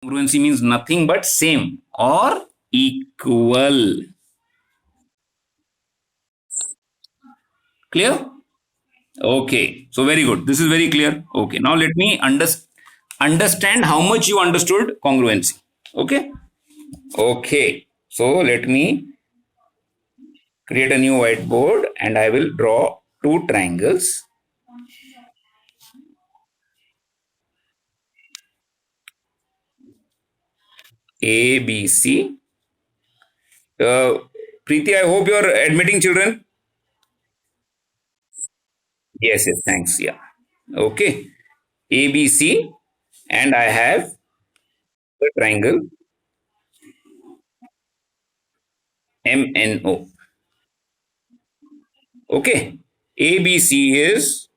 Congruency means nothing but same or equal. Clear? Okay. So very good. This is very clear. Okay. Now let me understand how much you understood congruency. Okay. Okay. So let me create a new whiteboard and I will draw two triangles. A, B, C. Preeti, I hope you are admitting children. Yes, yes, thanks. Yeah. Okay. A, B, C. And I have the triangle MNO. Okay. AB is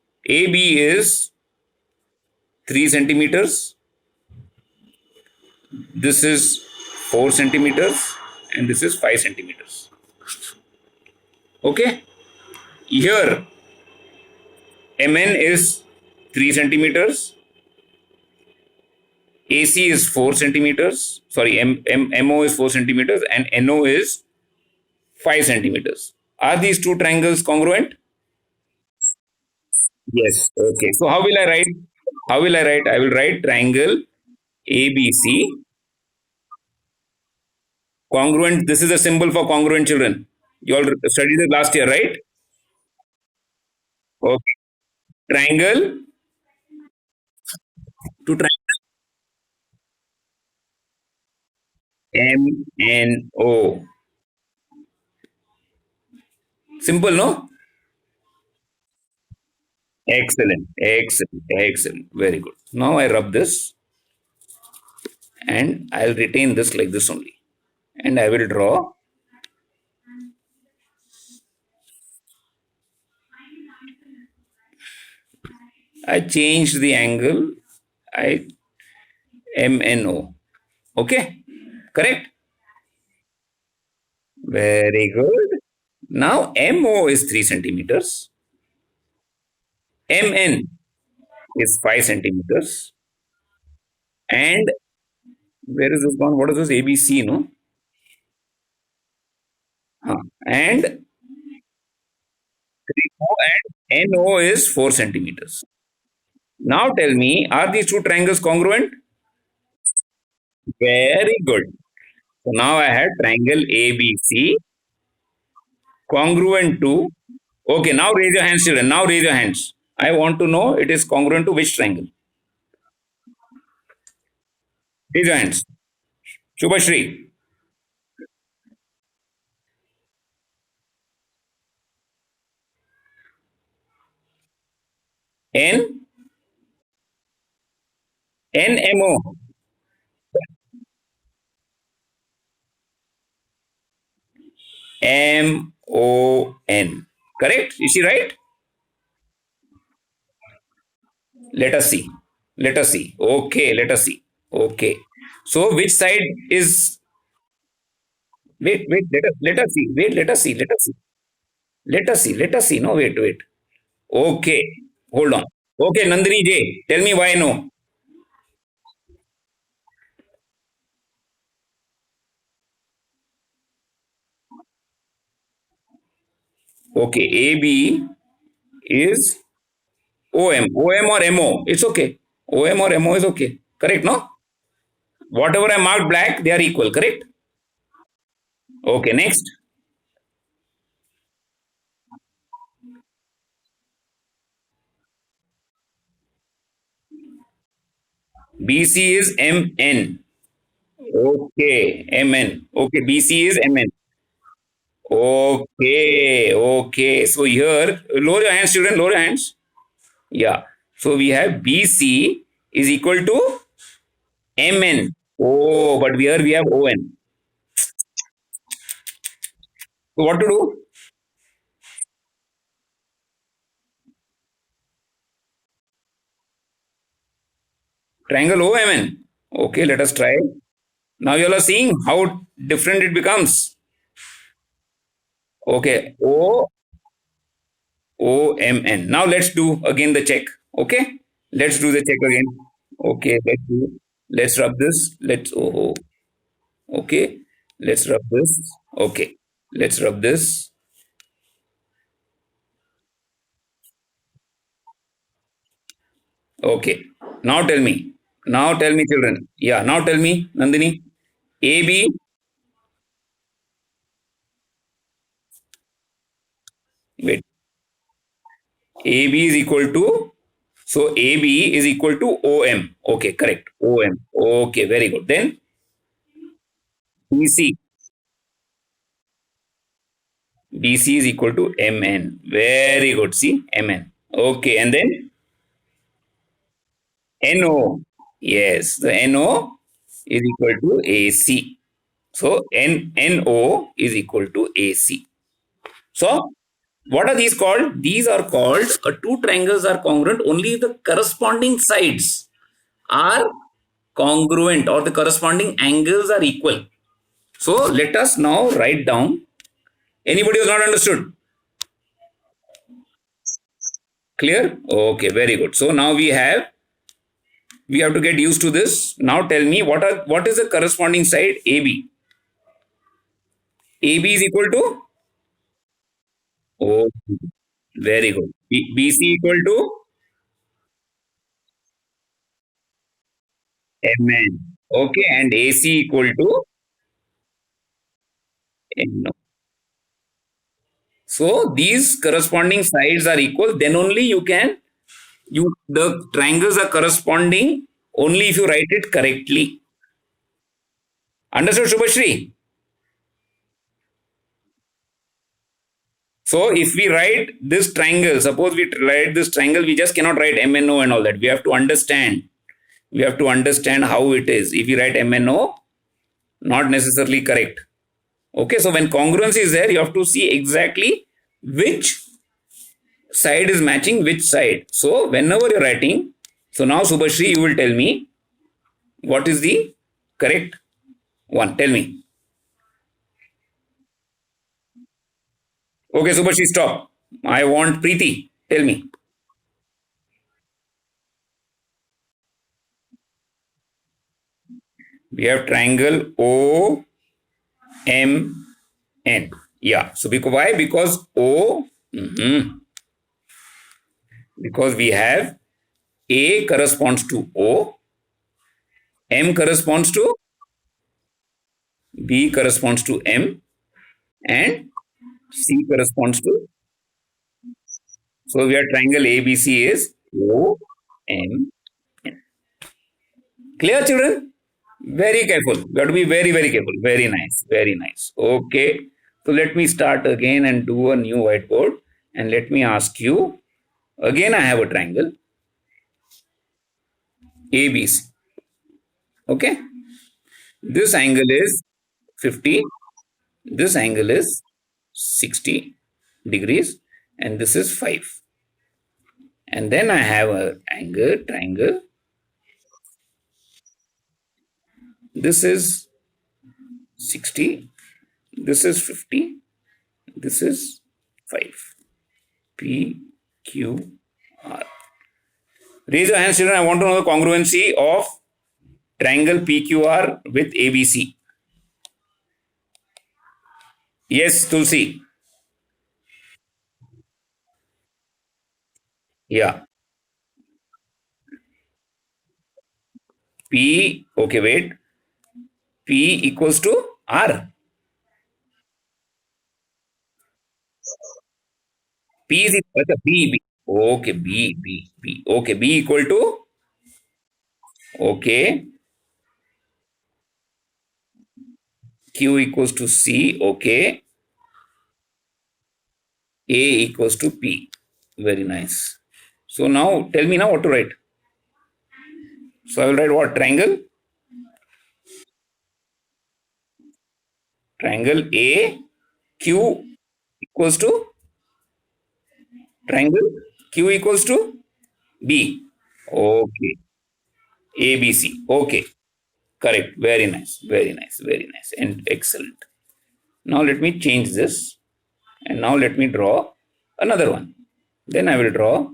3 centimeters. This is 4 centimeters. And this is 5 centimeters. Okay. Here MN is 3 centimeters. AC is 4 centimeters. Sorry, MO is 4 centimeters and NO is 5 centimeters. Are these two triangles congruent? Yes. Okay. So how will I write? How will I write? I will write triangle ABC congruent. This is a symbol for congruent children. You all studied it last year, right? Okay. Triangle to triangle MNO. Simple, no? Excellent. Excellent. Excellent. Very good. Now I rub this and I'll retain this like this only. And I will draw I changed the angle. I MNO. Okay, correct. Very good. Now MO is 3 centimeters. MN is 5 centimeters. And where is this gone? What is this? ABC, no? And NO is 4 centimeters. Now tell me, are these two triangles congruent? Very good. So now I have triangle ABC congruent to. Okay, now raise your hands, children. Now raise your hands. I want to know it is congruent to which triangle? Raise your hands. Shubhashri. N. NMO. MON. Correct? Is she right? Let us see. Let us see. Okay, let us see. Okay. So which side is wait, let us see. Wait, let us see. Let us see. Let us see. Let us see. No, wait. Okay. Hold on. Okay, Nandini J. Tell me why no. Okay, AB is OM. OM or MO. It's okay. OM or MO is okay. Correct, no? Whatever I marked black, they are equal, correct? Okay, next. BC is MN. Okay, MN. Okay, BC is MN. Okay. So here, lower your hands, children, lower your hands. Yeah. So we have BC is equal to MN. Oh, but here we have ON. So what to do? Triangle OMN. Okay, let us try. Now you all are seeing how different it becomes. Okay, OMN. Now let's do again the check. Okay, let's do the check again. Okay, let's do. Let's rub this. Let's okay. Let's rub this. Okay. Let's rub this. Okay. Now tell me. Now tell me, children. Yeah. Now tell me, Nandini. AB. Wait. AB is equal to. So AB is equal to OM. Okay. Correct. OM. Okay. Very good. Then BC. BC is equal to MN. Very good. See, MN. Okay. And then NO. Yes. The NO is equal to AC. So NO is equal to AC. So what are these called? These are called two triangles are congruent only if the corresponding sides are congruent or the corresponding angles are equal. So let us now write down. Anybody who's not understood? Clear? Okay, very good. So now we have to get used to this. Now tell me what is the corresponding side AB? AB is equal to. Oh, very good. BC equal to MN. Okay, and AC equal to NO. So these corresponding sides are equal. Then only you can the triangles are corresponding only if you write it correctly. Understood, Shubhashri? So if we write this triangle, suppose we write this triangle, we just cannot write MNO and all that. We have to understand. We have to understand how it is. If we write MNO, not necessarily correct. Okay, so when congruency is there, you have to see exactly which side is matching which side. So whenever you're writing, so now Subhashri, you will tell me what is the correct one. Tell me. Okay, Subhashri, stop. I want Preeti. Tell me. We have triangle O M N. Yeah. So because why? Because O. Because we have A corresponds to O, M corresponds to B corresponds to M, and C corresponds to. So we have triangle ABC is O M. Clear, children? Very careful. You have to be very, very careful. Very nice. Very nice. Okay. So let me start again and do a new whiteboard. And let me ask you again, I have a triangle ABC. Okay. This angle is 50. This angle is 60 degrees. And this is 5. And then I have a angle triangle. This is 60. This is 50. This is 5. P, Q, R. Raise your hands, children. I want to know the congruency of triangle PQR with ABC. Yes, Tulsi. Yeah. P, okay, wait. P equals to R. P is equal to B, B. Okay, B, B, B. Okay, B equal to, okay, Q equals to C. Okay, A equals to P. Very nice. So now tell me now what to write. So I will write what? Triangle? Triangle A, Q equals to triangle Q equals to B. Okay. ABC. Okay. Correct. Very nice. Very nice. Very nice. And excellent. Now let me change this. And now let me draw another one. Then I will draw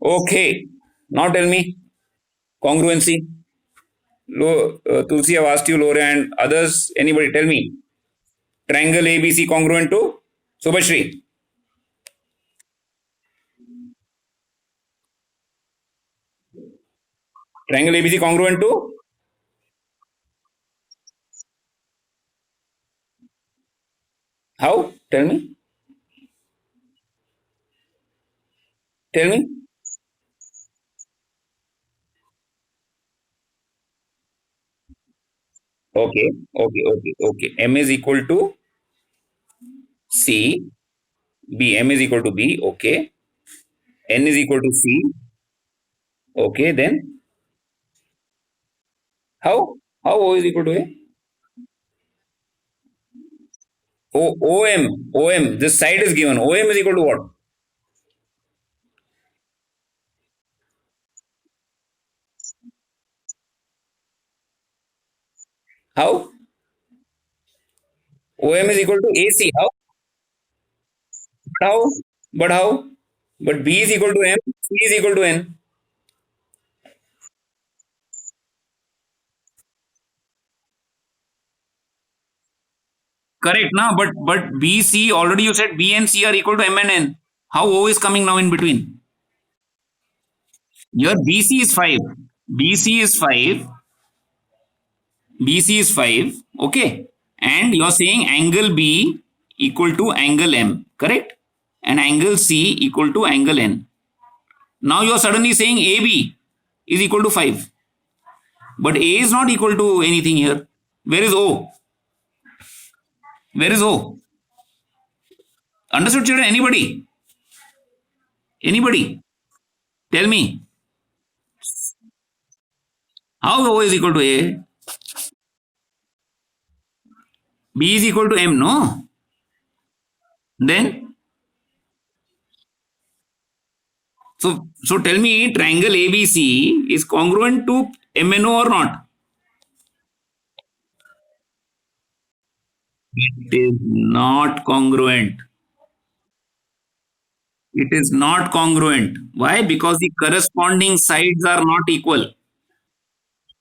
Okay. Now tell me congruency. Tulsi, I've asked you, Lore, and others. Anybody, tell me. Triangle ABC congruent to Subhashri. Triangle ABC congruent to how? Tell me. Tell me. Okay. Okay. Okay. Okay. M is equal to C. B. M is equal to B. Okay. N is equal to C. Okay. Then how? How O is equal to A? OM. This side is given. OM is equal to what? How? OM is equal to AC. How? How? But how? But B is equal to M. C is equal to N. Correct, now, but B, C, already you said B and C are equal to M and N. How O is coming now in between? Your BC is 5. BC is 5. BC is 5. Okay. And you're saying angle B equal to angle M. Correct? And angle C equal to angle N. Now you're suddenly saying AB is equal to 5. But A is not equal to anything here. Where is O? Where is O? Understood, children? Anybody? Anybody? Tell me. How O is equal to A? B is equal to M, no? Then, so tell me, triangle ABC is congruent to MNO or not? It is not congruent. It is not congruent. Why? Because the corresponding sides are not equal.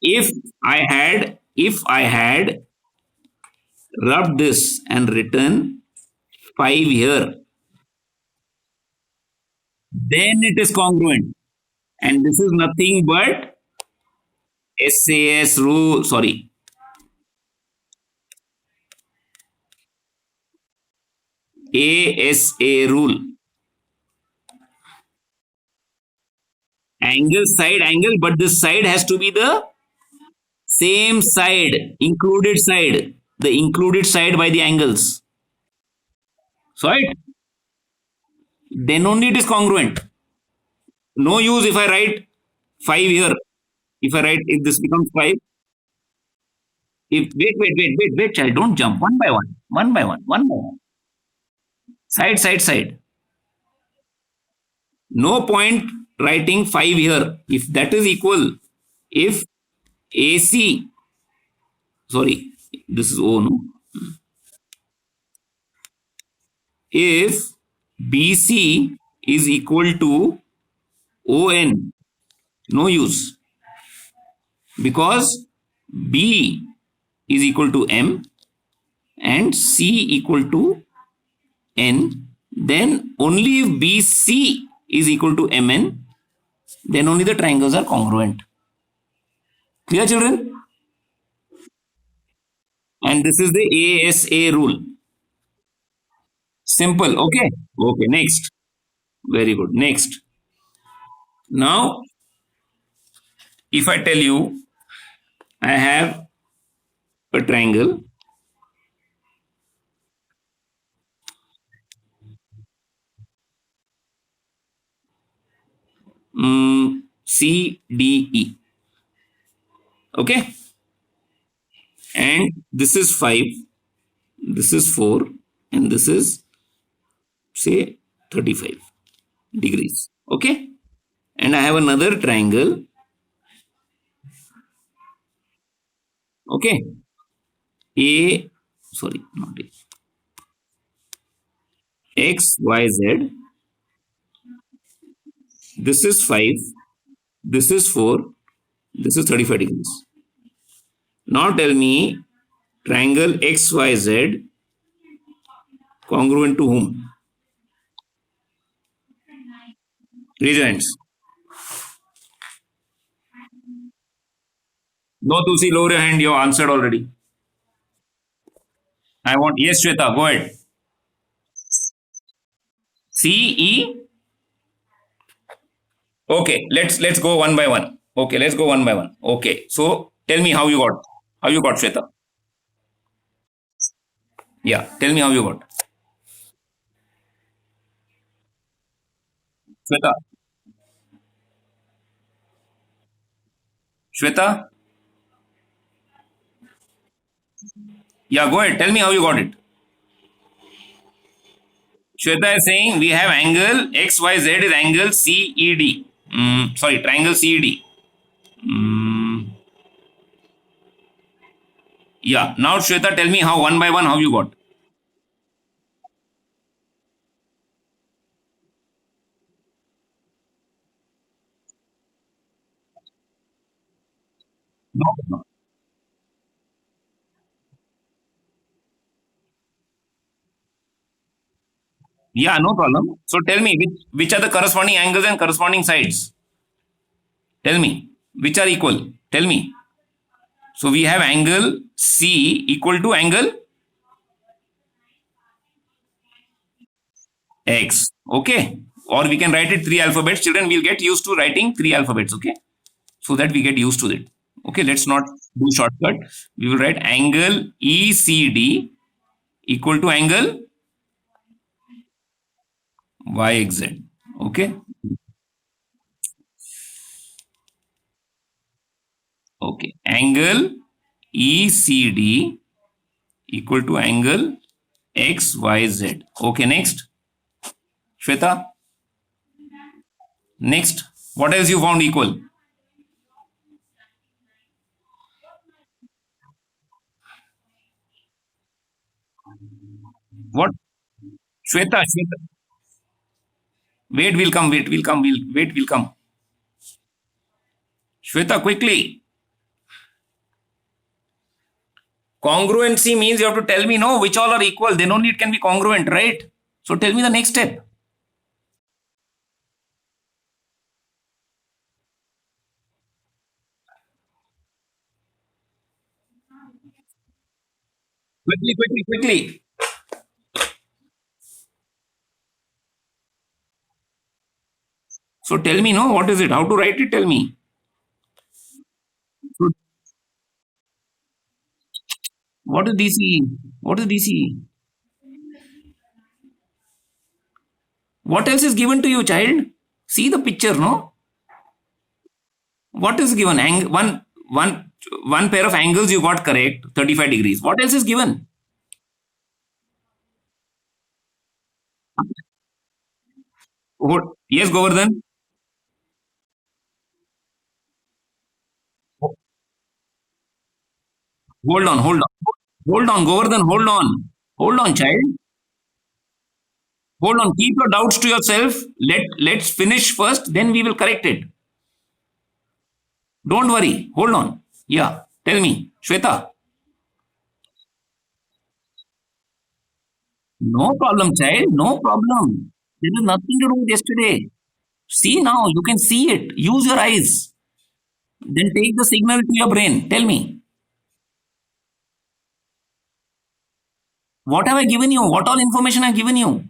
If I had rubbed this and written 5 here, then it is congruent. And this is nothing but SAS rule, sorry, ASA rule. Angle, side, angle, but this side has to be the same side, included side, the included side by the angles. So, right, then only it is congruent. No use if I write 5 here. If I write, if this becomes 5, if wait, child, don't jump one by one by one. Side. No point writing 5 here. If that is equal, if AC, sorry, this is O, no? If BC is equal to ON, no use, because B is equal to M and C equal to N, then only if BC is equal to MN, then only the triangles are congruent. Clear, children? And this is the ASA rule. Simple. Okay. Okay. Next. Very good. Next. Now, if I tell you I have a triangle, CDE. Okay. And this is 5, this is 4, and this is, say, 35 degrees. Okay. And I have another triangle Okay. A, sorry, not A. X, Y, Z. This is 5. This is 4. This is 35 degrees. Now tell me triangle XYZ congruent to whom? Raise your hands. No, Tulsi, lower your hand. You answered already. I want, yes, Shweta, go ahead. CE. Okay, let's go one by one. Okay, let's go one by one. Okay, so tell me how you got Shweta. Yeah, tell me how you got Shweta. Shweta. Yeah, go ahead. Tell me how you got it. Shweta is saying we have angle XYZ is angle CED. Sorry, triangle CED. Yeah. Now Shweta, tell me how one by one how you got. No. No. Yeah, no problem. So tell me which are the corresponding angles and corresponding sides. Tell me which are equal. Tell me. So we have angle C equal to angle X. Okay. Or we can write it three alphabets. Children will get used to writing three alphabets. Okay. So that we get used to it. Okay. Let's not do shortcut. We will write angle ECD equal to angle YXZ. Okay. Okay. Angle ECD equal to angle XYZ. Okay. Next. Shweta. Next. What else you found equal? What? Shweta. Shweta. Wait, will come. Wait, will come. Wait, will come. Shweta, quickly. Congruency means you have to tell me, no, which all are equal. Then only it can be congruent, right? So tell me the next step. Quickly, quickly, quickly. So tell me, no, what is it? How to write it? Tell me. So what is DC? What is DC? What else is given to you, child? See the picture, no? What is given? One pair of angles you got correct, 35 degrees. What else is given? Yes, Govardhan. Hold on, hold on. Hold on, Govardhan, hold on. Hold on, child. Hold on. Keep your doubts to yourself. Let's finish first, then we will correct it. Don't worry. Hold on. Yeah. Tell me, Shweta. No problem, child. No problem. There is nothing to do with yesterday. See now, you can see it. Use your eyes. Then take the signal to your brain. Tell me, what have I given you? What all information I have given you?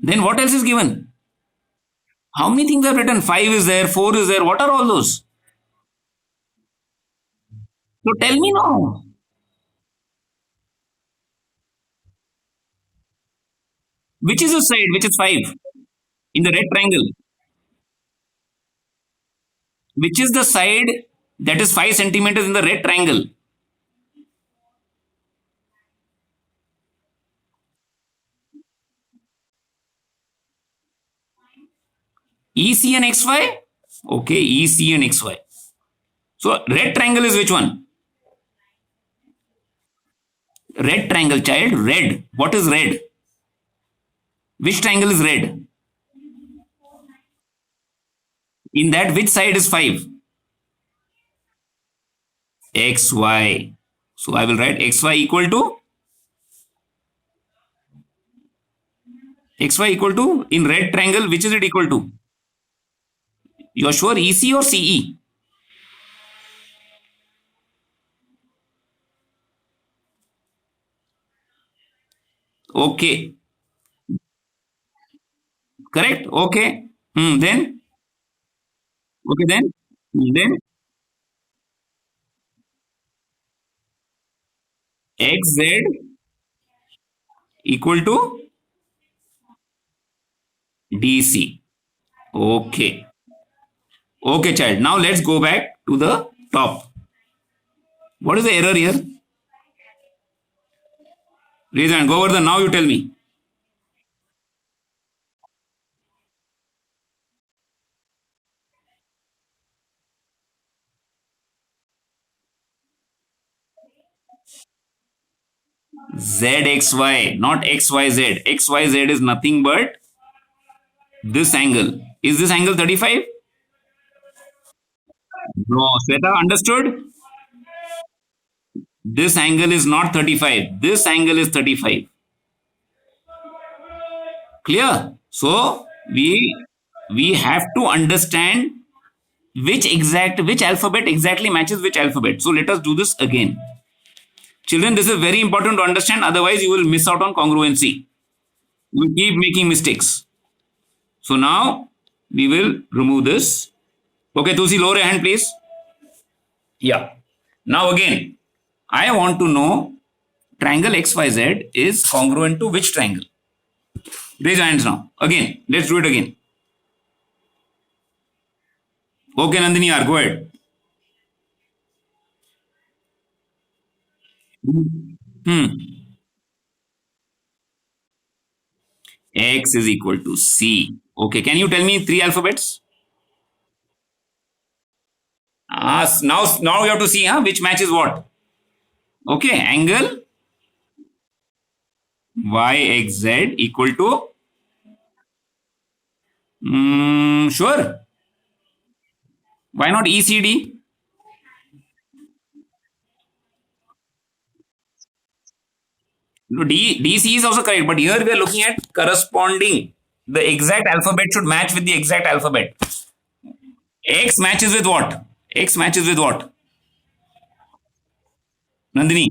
Then what else is given? How many things I've written? Five is there, four is there. What are all those? So tell me now. Which is the side? Which is five? In the red triangle. Which is the side that is 5 centimeters in the red triangle? EC and XY? Okay, EC and XY. So red triangle is which one? Red triangle, child. Red. What is red? Which triangle is red? In that, which side is 5? XY. So I will write XY equal to XY equal to in red triangle, which is it equal to? You are sure EC or CE? Okay. Correct? Okay. Then? Okay, then? Then XZ equal to DC. Okay. Okay, child. Now let's go back to the top. What is the error here? Raise hand. Govardhan, now you tell me. ZXY, not XYZ. XYZ is nothing but this angle. Is this angle 35? No. Sweta, understood? This angle is not 35. This angle is 35. Clear? So we have to understand which alphabet exactly matches which alphabet. So let us do this again. Children, this is very important to understand, otherwise you will miss out on congruency. You will keep making mistakes. So now we will remove this. Okay, Tulsi, lower your hand, please. Yeah. Now again, I want to know triangle XYZ is congruent to which triangle? Raise your hands now. Again, let's do it again. Okay, Nandini, go ahead. Hmm. X is equal to C. Okay, can you tell me three alphabets? Now we have to see which matches what. Okay, angle YXZ equal to sure. Why not ECD? No, DC is also correct, but here we are looking at corresponding. The exact alphabet should match with the exact alphabet. X matches with what? X matches with what? Nandini?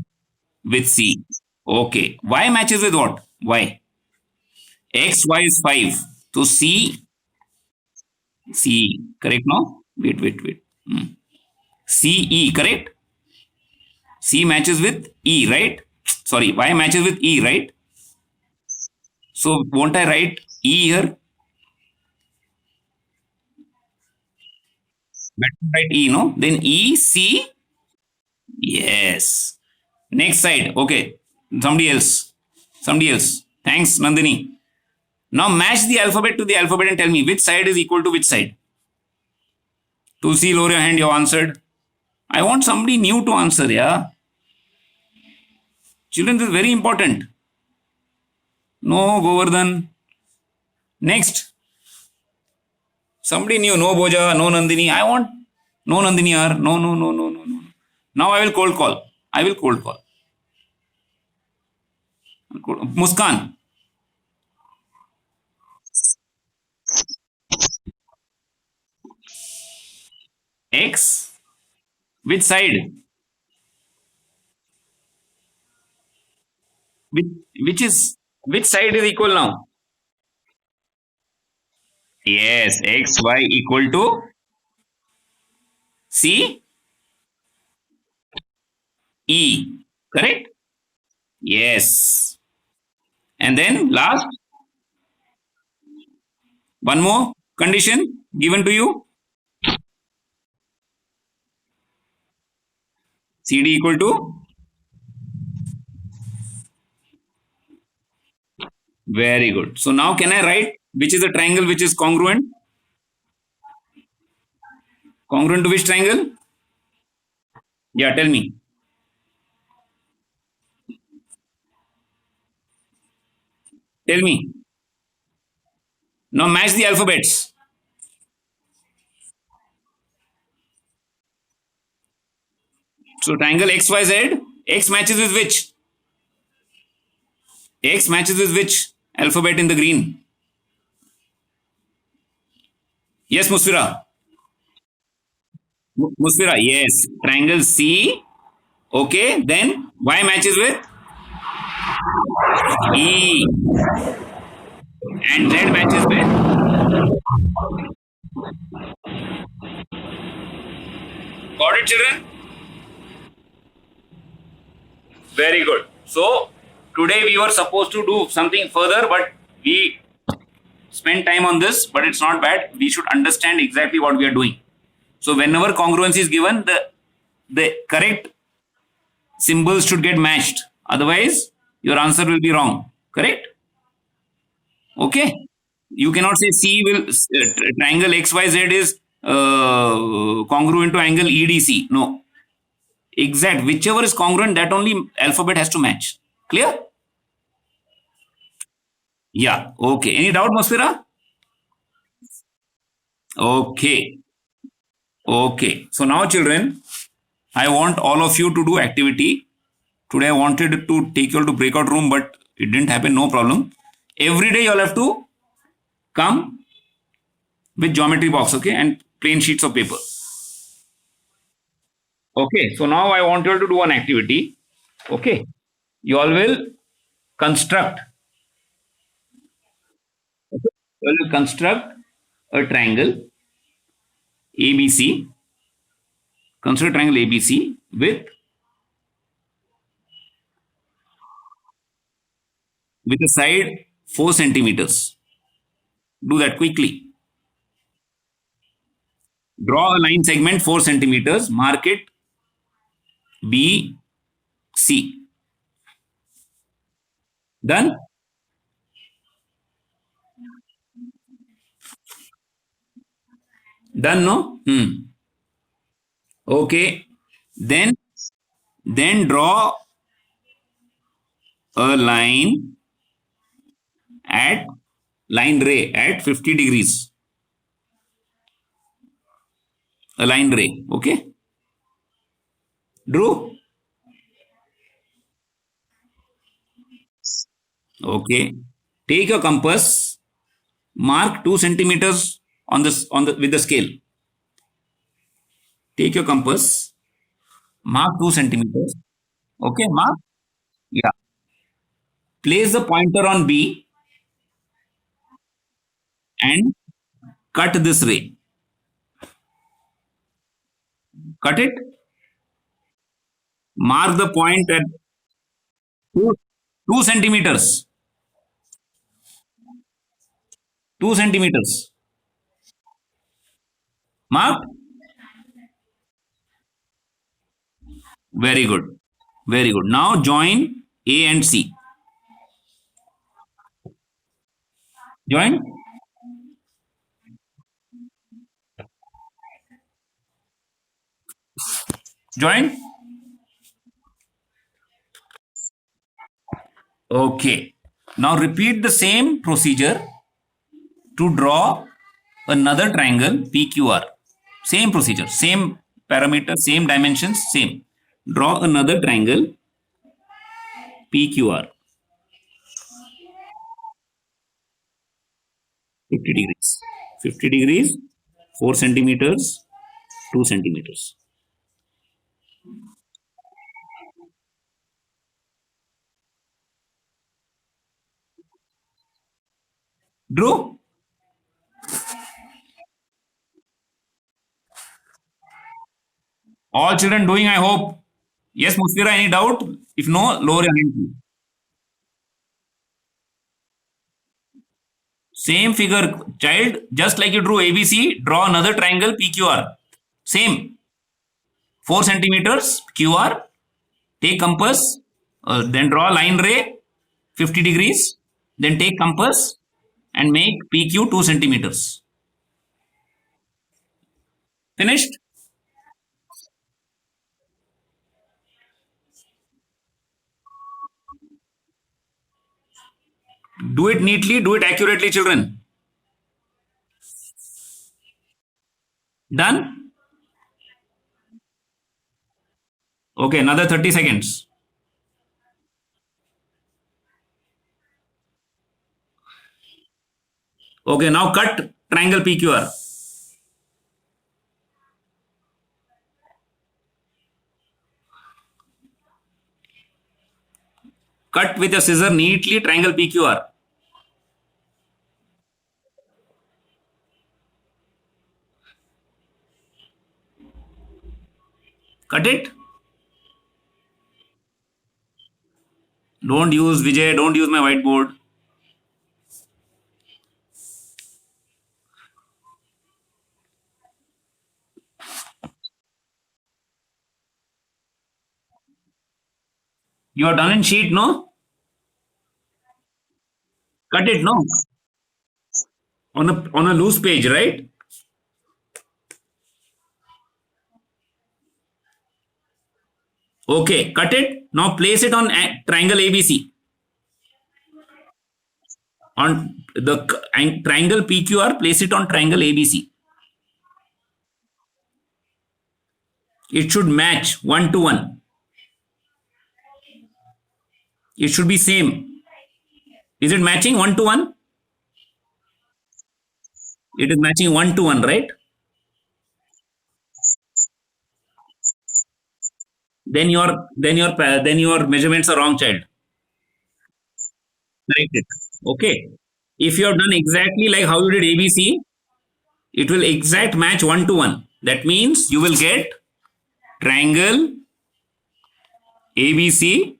With C. Okay. Y matches with what? Y. X, Y is 5. So C. Correct, no? Wait. CE, correct? C matches with E, right? Sorry, Y matches with E, right? So won't I write E here? Better write E, no? Then E, C. Yes. Next side. Okay. Somebody else. Thanks, Nandini. Now match the alphabet to the alphabet and tell me which side is equal to which side. Tulsi, lower your hand. You answered. I want somebody new to answer, yeah. Children, this is very important. No, Govardhan. Next. Somebody new. No, Boja. No, Nandini. I want. No, Nandini. No. Now I will cold call. Muskan. X. Which side? Which, which side is equal now? Yes, XY equal to C E. Correct? Yes. And then last, one more condition given to you. CD equal to. Very good. So now can I write which is the triangle which is congruent? Congruent to which triangle? Yeah, tell me. Tell me. Now match the alphabets. So triangle XYZ, X matches with which? X matches with which alphabet in the green? Yes, Musfira. Musfira, yes. Triangle C. Okay, then Y matches with E. And Z matches with. Got it, children? Very good. So, today we were supposed to do something further, but we spent time on this, but it's not bad. We should understand exactly what we are doing. So, whenever congruency is given, the correct symbols should get matched. Otherwise, your answer will be wrong. Correct? Okay. You cannot say C will triangle XYZ is congruent to angle EDC. No. Exact. Whichever is congruent, that only alphabet has to match. Clear? Yeah. Okay. Any doubt, Masfira? Okay. Okay. So now, children, I want all of you to do activity. Today, I wanted to take you all to breakout room, but it didn't happen. No problem. Every day, you all have to come with geometry box, okay, and plain sheets of paper. Okay. So now I want you all to do one activity. Okay. You all will construct. Okay? You all will construct a triangle ABC. Consider triangle ABC with a side 4 centimeters. Do that quickly. Draw a line segment 4 centimeters. Mark it B, C. Done? Done, no? Okay. Then draw a at line ray at 50 degrees. A line ray. Okay. Drew? Okay. Take your compass. Mark 2 centimeters on the with the scale. Take your compass. Mark 2 centimeters. Okay, mark. Yeah. Place the pointer on B and cut this ray. Cut it. Mark the point at 2, 2 centimeters. 2 centimeters. Mark. Very good. Very good. Now join A and C. Join. Join. Okay. Now repeat the same procedure to draw another triangle PQR. Same procedure, same parameter, same dimensions, same. Draw another triangle PQR. 50 degrees. 50 degrees, 4 centimeters, 2 centimeters. Drew? All children doing, I hope. Yes, Musfira, any doubt? If no, lower your hand. Same figure, child, just like you drew ABC, draw another triangle PQR. Same. 4 centimeters QR. Take compass, then draw line ray 50 degrees. Then take compass and make PQ 2 centimeters. Finished? Do it neatly, do it accurately, children. Done? Okay, another 30 seconds. Okay, now cut triangle PQR. Cut with a scissor neatly triangle PQR. Cut it. Don't use Vijay, don't use my whiteboard. You are done in sheet, no? Cut it, no? On a loose page, right? Okay, cut it. Now place it on triangle ABC. On the triangle PQR, place it on triangle ABC. It should match 1 to 1. It should be same. Is it matching 1 to 1? It is matching 1 to 1, right? Then your measurements are wrong, child. Correct it. Okay. If you have done exactly like how you did ABC, it will exact match 1 to 1. That means you will get triangle ABC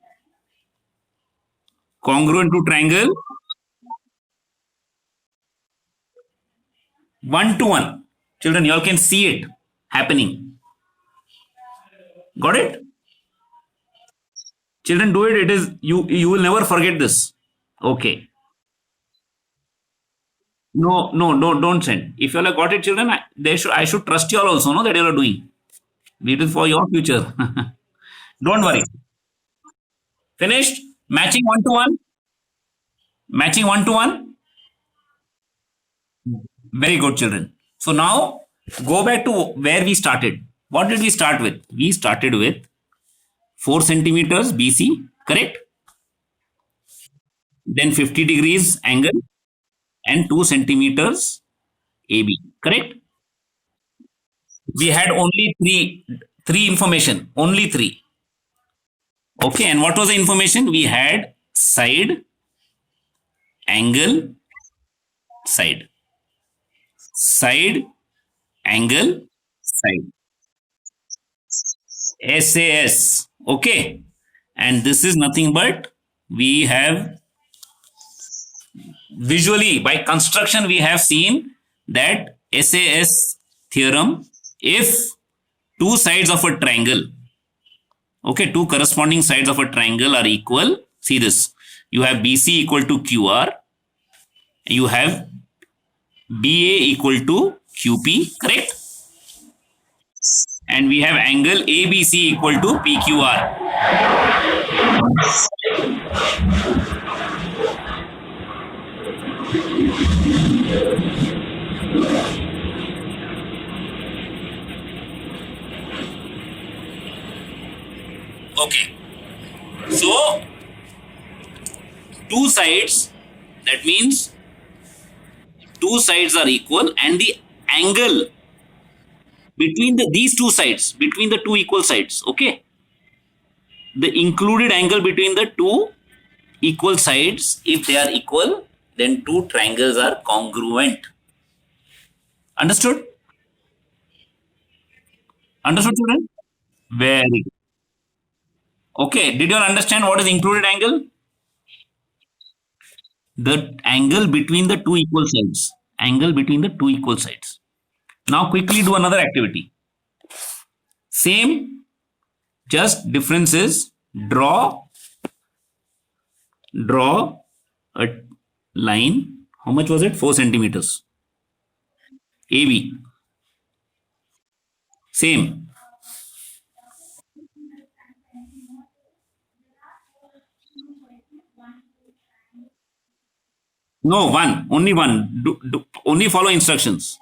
congruent to triangle 1 to 1. Children, you all can see it happening. Got it? Children, do it. It is you will never forget this. Okay. No, no, don't send. If you all have got it, children, I should trust you all also, no, that you are doing. It is for your future. Don't worry. Finished? Matching 1 to 1. Matching 1 to 1. Very good, children. So now go back to where we started. What did we start with? We started with 4 centimeters BC, correct? Then 50 degrees angle and 2 centimeters AB, correct? We had only three information, only three. Okay, and what was the information? We had side, angle, side, side, angle, side. SAS. Okay, and this is nothing but we have visually by construction we have seen that SAS theorem, if two sides of a triangle, okay, two corresponding sides of a triangle are equal, see this, you have BC equal to QR, you have BA equal to QP, correct? And we have angle ABC equal to PQR. Okay. So, two sides, that means two sides are equal and the angle between these two sides, between the two equal sides, okay? The included angle between the two equal sides, if they are equal, then two triangles are congruent. Understood? Understood, children? Very good. Okay, did you all understand what is included angle? The angle between the two equal sides. Angle between the two equal sides. Now quickly do another activity. Same, just difference is draw a line. How much was it? 4 centimeters. AB. Same. No, one. Only one. Only follow instructions.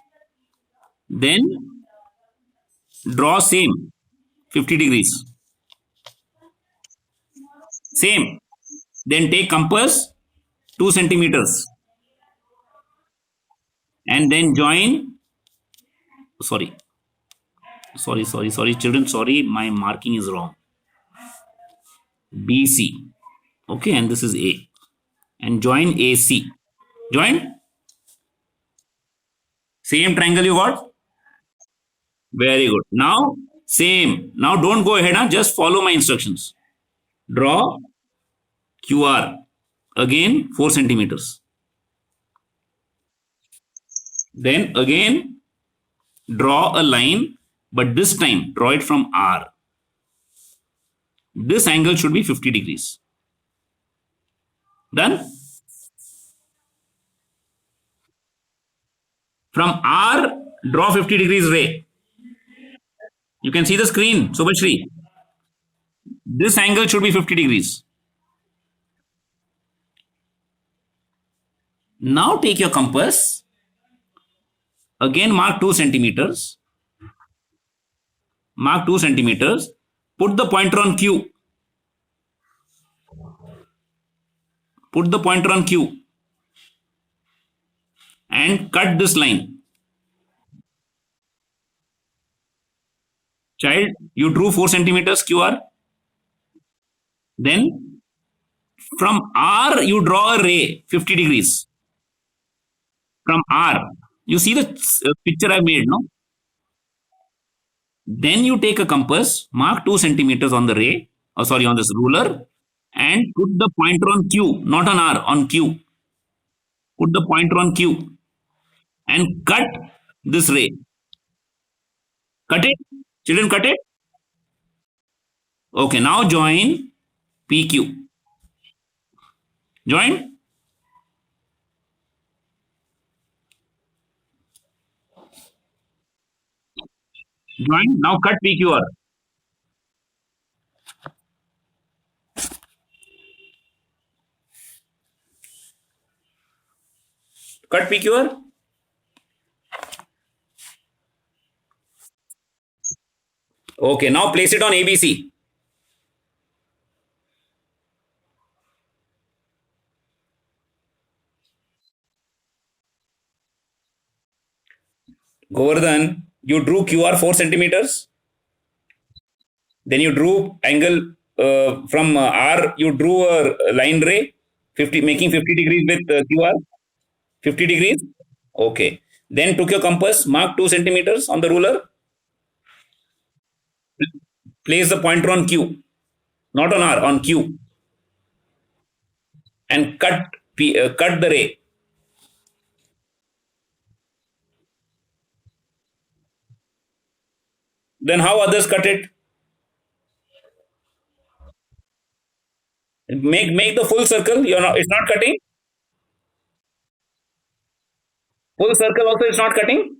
Then draw same 50 degrees. Same. Then take compass 2 centimeters and then join. Sorry, sorry, children. Sorry, my marking is wrong. BC. Okay, and this is A. And join AC. Join. Same triangle you got. Very good. Now, same. Now, don't go ahead and just follow my instructions. Draw QR. Again, 4 centimeters. Then again, draw a line, but this time draw it from R. This angle should be 50 degrees. Done? From R, draw 50 degrees ray. You can see the screen, Subhashri. This angle should be 50 degrees. Now take your compass. Again, mark 2 centimeters. Mark 2 centimeters. Put the pointer on Q. Put the pointer on Q. And cut this line. Child, you drew 4 centimeters QR. Then from R, you draw a ray 50 degrees. From R. You see the picture I made, no? Then you take a compass, mark 2 centimeters on the ray, or sorry, on this ruler, and put the pointer on Q, not on R, on Q. Put the pointer on Q and cut this ray. Cut it. Children, cut it. Okay, now join PQ. Join. Join. Now cut PQR. Cut PQR. Okay, now place it on ABC. Govardhan, you drew QR 4 centimeters. Then you drew angle from R, you drew a line ray, 50, making 50 degrees with QR. 50 degrees. Okay. Then took your compass, mark 2 centimeters on the ruler. Place the pointer on Q, not on R, on Q. And cut the ray. Then how others cut it? Make the full circle. It's not cutting. Full circle also it's not cutting.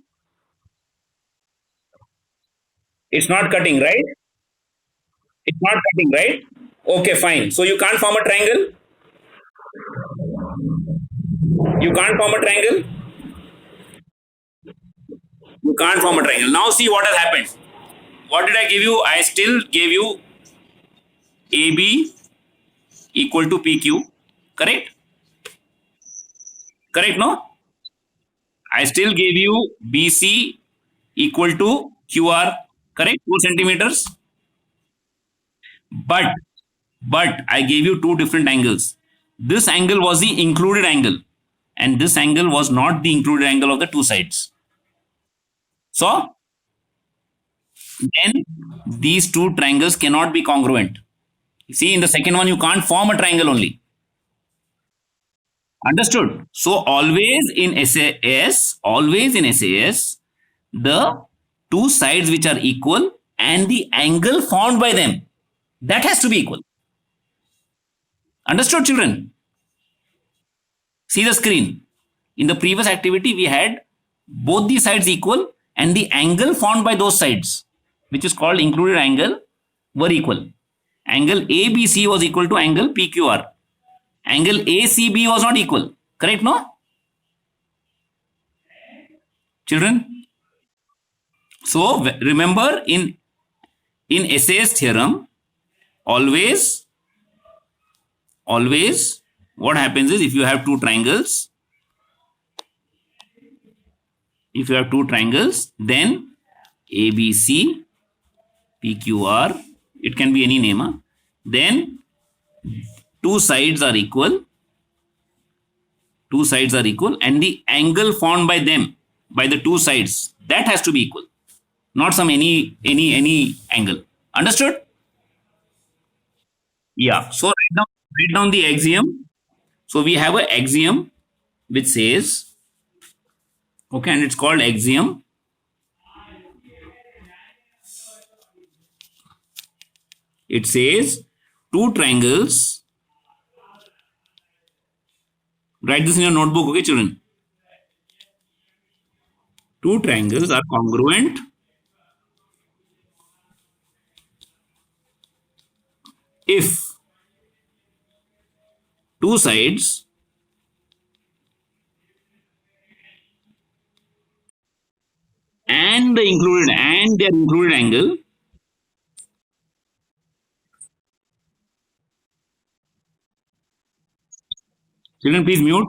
It's not cutting, right? It's not cutting, right? Okay, fine. So you can't form a triangle. You can't form a triangle. You can't form a triangle. Now see what has happened. What did I give you? I still gave you AB equal to PQ. Correct? Correct, no? I still gave you BC equal to QR. Correct? 4 centimeters. But I gave you two different angles. This angle was the included angle, and this angle was not the included angle of the two sides. So then these two triangles cannot be congruent. See, in the second one, you can't form a triangle only. Understood? So always in SAS, the two sides which are equal and the angle formed by them, that has to be equal. Understood, children? See the screen. In the previous activity, we had both the sides equal and the angle formed by those sides, which is called included angle, were equal. Angle ABC was equal to angle PQR. Angle ACB was not equal. Correct, no? Children, so remember in SAS theorem, always what happens is, if you have two triangles, then ABC, PQR, it can be any name, huh? Then two sides are equal, and the angle formed by them, by the two sides, that has to be equal, not some any angle. Understood? Yeah. So write down the axiom. So we have an axiom which says, okay, and it's called axiom. It says two triangles. Write this in your notebook, okay, children? Two triangles are congruent if two sides and their included angle children, please mute.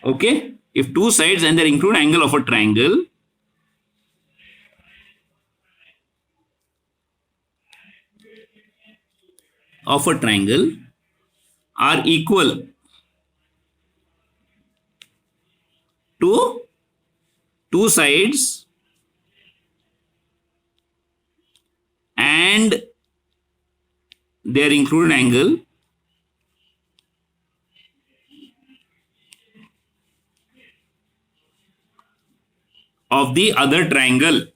Okay, if two sides and their included angle of a triangle are equal to two sides and their included angle of the other triangle.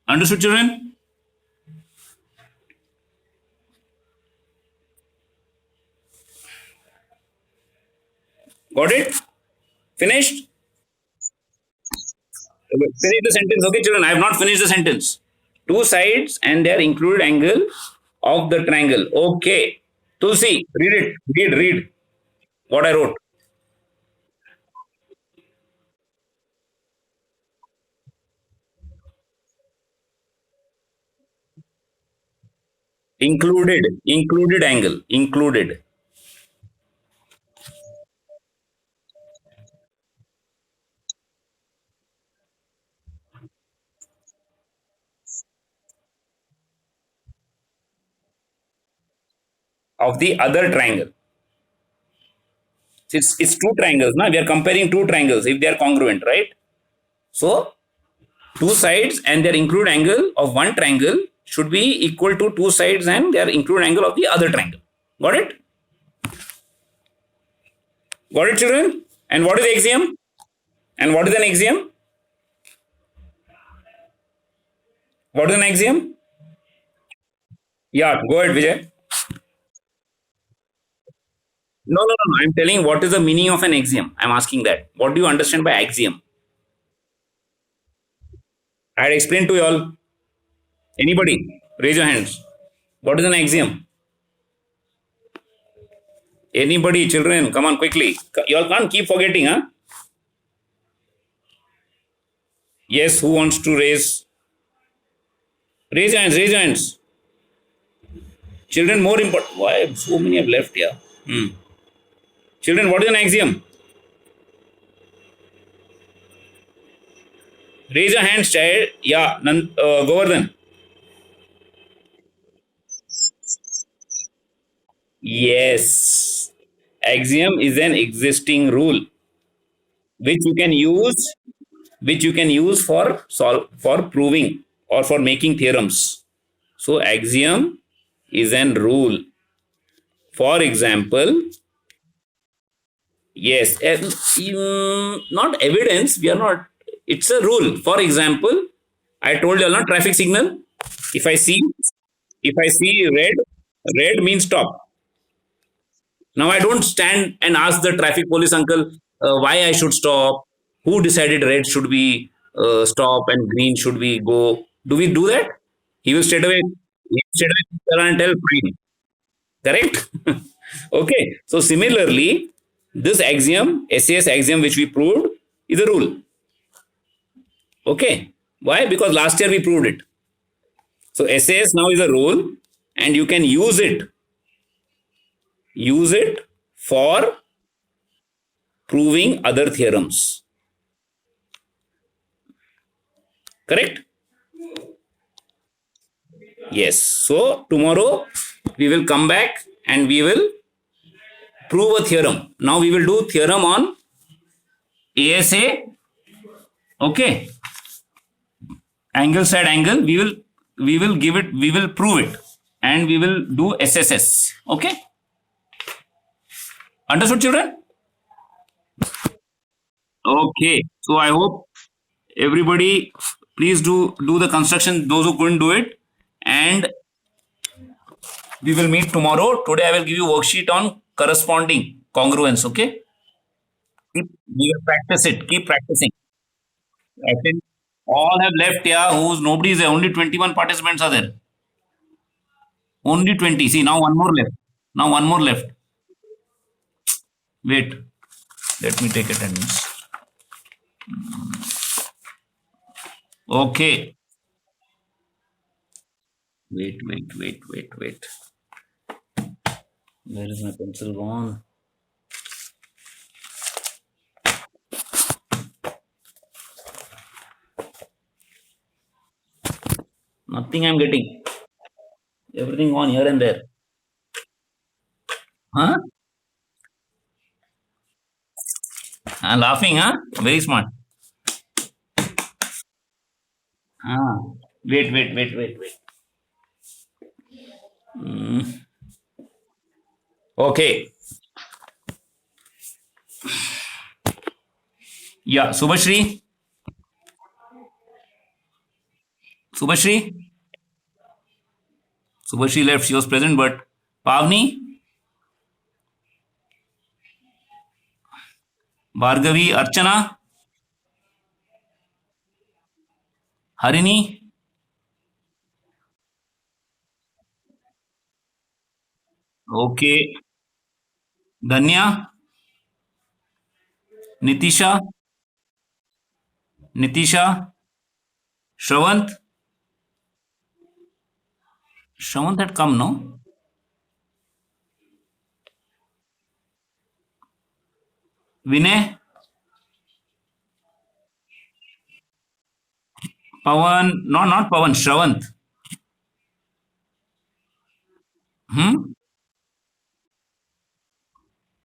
Understood, children? Got it? Finished? Finish the sentence, okay, children? I have not finished the sentence. Two sides and their included angle of the triangle. Okay. Tulsi, read it. Read what I wrote. Included angle. Included. Of the other triangle. It's two triangles. Now we are comparing two triangles if they are congruent, right? So two sides and their included angle of one triangle should be equal to two sides and their included angle of the other triangle. Got it? Got it, children? And what is the axiom? And what is an axiom? What is an axiom? Yeah, go ahead, Vijay. No. I'm telling what is the meaning of an axiom. I'm asking that. What do you understand by axiom? I had explained to you all. Anybody? Raise your hands. What is an axiom? Anybody, children, come on quickly. You all can't keep forgetting, huh? Yes, who wants to raise? Raise your hands, raise your hands. Children, more important. Why so many have left here? Children, what is an axiom? Raise your hands, child. Yeah, Govardhan. Yes. Axiom is an existing rule which you can use for proving or for making theorems. So axiom is an rule. For example, yes, not evidence. We are not. It's a rule. For example, I told you not traffic signal. If I see red means stop. Now I don't stand and ask the traffic police uncle why I should stop. Who decided red should be stop and green should be go? Do we do that? He will straight away. instead of parental prime. Correct? Okay. So similarly, this axiom, SAS axiom, which we proved, is a rule. Okay. Why? Because last year we proved it. So SAS now is a rule, and you can use it. Use it for proving other theorems. Correct? Yes. So tomorrow we will come back and we will prove a theorem. Now we will do theorem on ASA. Okay. Angle side angle. We will give it. We will prove it, and we will do SSS. Okay. Understood, children? Okay. So I hope everybody please do the construction. Those who couldn't do it, and we will meet tomorrow. Today I will give you worksheet on corresponding congruence. Okay. We will practice it. Keep practicing. I think all have left. Yeah. Who's nobody is there. Only 21 participants are there. Only 20. See now one more left. Now one more left. Wait. Let me take attendance. Okay. Wait. Where is my pencil gone? Nothing I'm getting. Everything gone here and there. Huh? I'm laughing, huh? Very smart. Ah. Wait. Okay. Yeah. Subhashri. Subhashri left. She was present, but Pavni, Bhargavi, Archana, Harini. Okay. Dhanya, Nitisha, Shravant. Shravant had come, no? Vinay, Pawan. No, not Pawan. Shravant. Hmm?